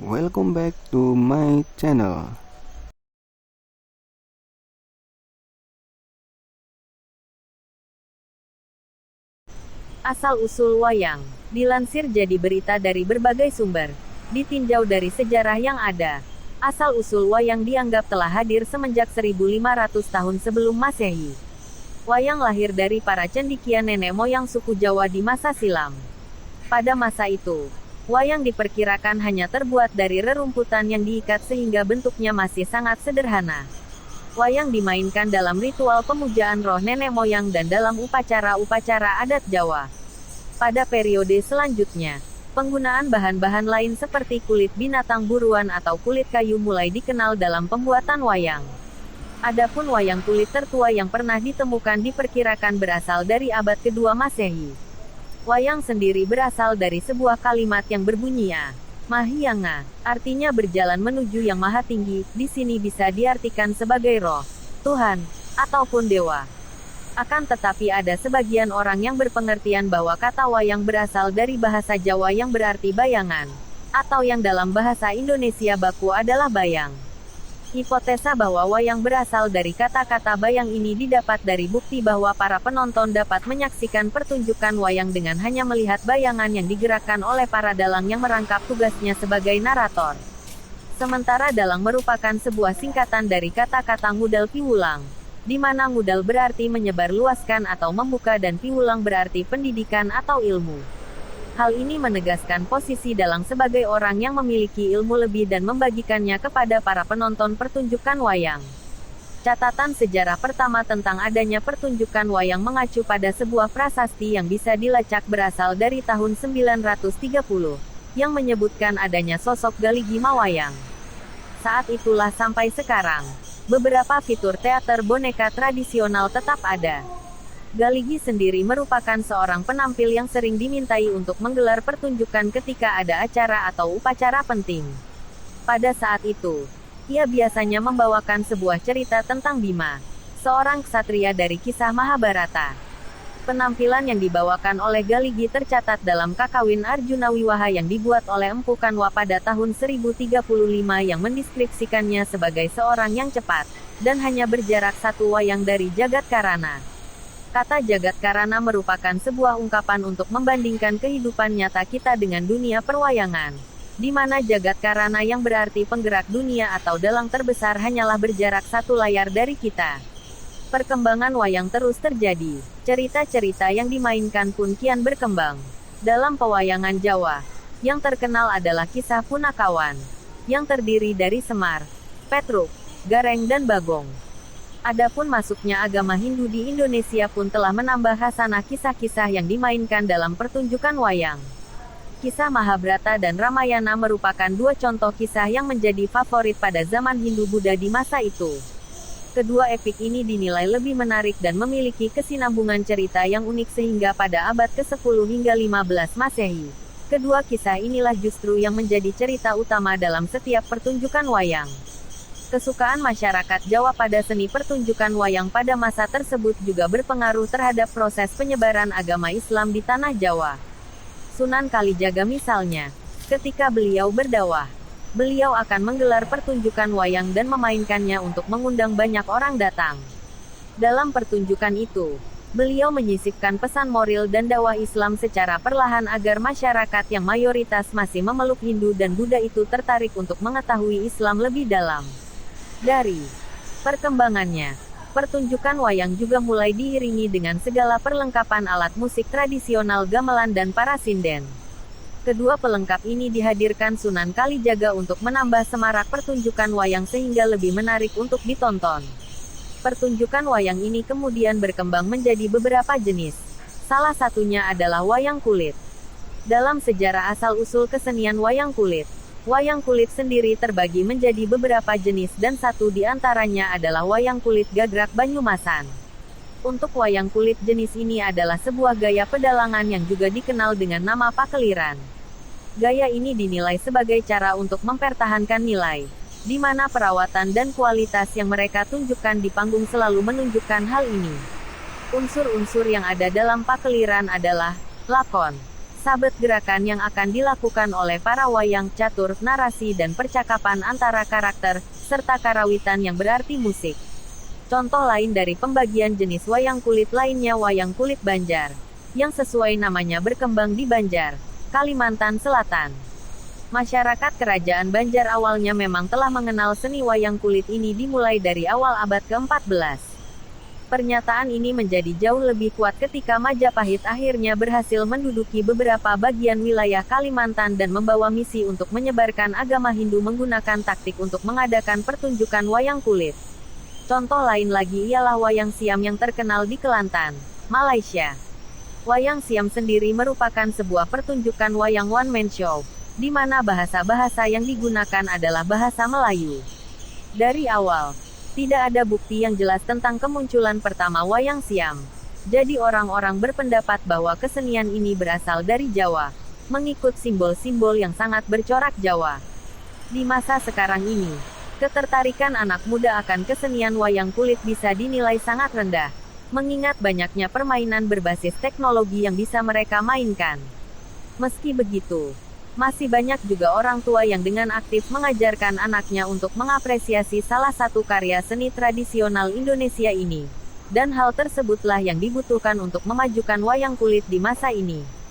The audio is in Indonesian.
welcome back to my channel. Asal-usul wayang, dilansir jadi berita dari berbagai sumber, ditinjau dari sejarah yang ada. Asal-usul wayang dianggap telah hadir semenjak 1500 tahun sebelum Masehi. Wayang lahir dari para cendekia nenek moyang suku Jawa di masa silam. Pada masa itu, wayang diperkirakan hanya terbuat dari rerumputan yang diikat sehingga bentuknya masih sangat sederhana. Wayang dimainkan dalam ritual pemujaan roh nenek moyang dan dalam upacara-upacara adat Jawa. Pada periode selanjutnya, penggunaan bahan-bahan lain seperti kulit binatang buruan atau kulit kayu mulai dikenal dalam pembuatan wayang. Adapun wayang kulit tertua yang pernah ditemukan diperkirakan berasal dari abad kedua Masehi. Wayang sendiri berasal dari sebuah kalimat yang berbunyi Mahyanga, artinya berjalan menuju yang maha tinggi. Di sini bisa diartikan sebagai roh, Tuhan, ataupun dewa. Akan tetapi ada sebagian orang yang berpengertian bahwa kata wayang berasal dari bahasa Jawa yang berarti bayangan, atau yang dalam bahasa Indonesia baku adalah bayang. Hipotesa bahwa wayang berasal dari kata-kata bayang ini didapat dari bukti bahwa para penonton dapat menyaksikan pertunjukan wayang dengan hanya melihat bayangan yang digerakkan oleh para dalang yang merangkap tugasnya sebagai narator. Sementara dalang merupakan sebuah singkatan dari kata-kata ngudal piwulang, di mana ngudal berarti menyebar luaskan atau membuka dan piwulang berarti pendidikan atau ilmu. Hal ini menegaskan posisi dalang sebagai orang yang memiliki ilmu lebih dan membagikannya kepada para penonton pertunjukan wayang. Catatan sejarah pertama tentang adanya pertunjukan wayang mengacu pada sebuah prasasti yang bisa dilacak berasal dari tahun 930, yang menyebutkan adanya sosok Galigi Mawayang. Saat itulah sampai sekarang, beberapa fitur teater boneka tradisional tetap ada. Galigi sendiri merupakan seorang penampil yang sering dimintai untuk menggelar pertunjukan ketika ada acara atau upacara penting. Pada saat itu, ia biasanya membawakan sebuah cerita tentang Bima, seorang ksatria dari kisah Mahabharata. Penampilan yang dibawakan oleh Galigi tercatat dalam Kakawin Arjuna Wiwaha yang dibuat oleh Empu Kanwa pada tahun 1035 yang mendeskripsikannya sebagai seorang yang cepat, dan hanya berjarak satu wayang dari Jagatkarana. Kata Jagatkarana merupakan sebuah ungkapan untuk membandingkan kehidupan nyata kita dengan dunia perwayangan, di mana Jagatkarana yang berarti penggerak dunia atau dalang terbesar hanyalah berjarak satu layar dari kita. Perkembangan wayang terus terjadi, cerita-cerita yang dimainkan pun kian berkembang. Dalam pewayangan Jawa, yang terkenal adalah kisah Punakawan, yang terdiri dari Semar, Petruk, Gareng dan Bagong. Adapun masuknya agama Hindu di Indonesia pun telah menambah khasanah kisah-kisah yang dimainkan dalam pertunjukan wayang. Kisah Mahabharata dan Ramayana merupakan dua contoh kisah yang menjadi favorit pada zaman Hindu-Buddha di masa itu. Kedua epik ini dinilai lebih menarik dan memiliki kesinambungan cerita yang unik sehingga pada abad ke-10 hingga 15 Masehi, kedua kisah inilah justru yang menjadi cerita utama dalam setiap pertunjukan wayang. Kesukaan masyarakat Jawa pada seni pertunjukan wayang pada masa tersebut juga berpengaruh terhadap proses penyebaran agama Islam di tanah Jawa. Sunan Kalijaga misalnya, ketika beliau berdakwah, beliau akan menggelar pertunjukan wayang dan memainkannya untuk mengundang banyak orang datang. Dalam pertunjukan itu, beliau menyisipkan pesan moral dan dakwah Islam secara perlahan agar masyarakat yang mayoritas masih memeluk Hindu dan Buddha itu tertarik untuk mengetahui Islam lebih dalam. Dari perkembangannya, pertunjukan wayang juga mulai diiringi dengan segala perlengkapan alat musik tradisional gamelan dan parasinden. Kedua pelengkap ini dihadirkan Sunan Kalijaga untuk menambah semarak pertunjukan wayang sehingga lebih menarik untuk ditonton. Pertunjukan wayang ini kemudian berkembang menjadi beberapa jenis. Salah satunya adalah wayang kulit. Dalam sejarah asal-usul kesenian wayang kulit sendiri terbagi menjadi beberapa jenis dan satu di antaranya adalah wayang kulit gagrak Banyumasan. Untuk wayang kulit jenis ini adalah sebuah gaya pedalangan yang juga dikenal dengan nama pakeliran. Gaya ini dinilai sebagai cara untuk mempertahankan nilai, di mana perawatan dan kualitas yang mereka tunjukkan di panggung selalu menunjukkan hal ini. Unsur-unsur yang ada dalam pakeliran adalah lakon, sabet gerakan yang akan dilakukan oleh para wayang catur, narasi dan percakapan antara karakter, serta karawitan yang berarti musik. Contoh lain dari pembagian jenis wayang kulit lainnya wayang kulit Banjar, yang sesuai namanya berkembang di Banjar, Kalimantan Selatan. Masyarakat kerajaan Banjar awalnya memang telah mengenal seni wayang kulit ini dimulai dari awal abad ke-14. Pernyataan ini menjadi jauh lebih kuat ketika Majapahit akhirnya berhasil menduduki beberapa bagian wilayah Kalimantan dan membawa misi untuk menyebarkan agama Hindu menggunakan taktik untuk mengadakan pertunjukan wayang kulit. Contoh lain lagi ialah wayang siam yang terkenal di Kelantan, Malaysia. Wayang siam sendiri merupakan sebuah pertunjukan wayang one-man show, di mana bahasa-bahasa yang digunakan adalah bahasa Melayu. Dari awal, tidak ada bukti yang jelas tentang kemunculan pertama wayang siam. Jadi orang-orang berpendapat bahwa kesenian ini berasal dari Jawa, mengikut simbol-simbol yang sangat bercorak Jawa. Di masa sekarang ini, ketertarikan anak muda akan kesenian wayang kulit bisa dinilai sangat rendah, mengingat banyaknya permainan berbasis teknologi yang bisa mereka mainkan. Meski begitu, masih banyak juga orang tua yang dengan aktif mengajarkan anaknya untuk mengapresiasi salah satu karya seni tradisional Indonesia ini. Dan hal tersebutlah yang dibutuhkan untuk memajukan wayang kulit di masa ini.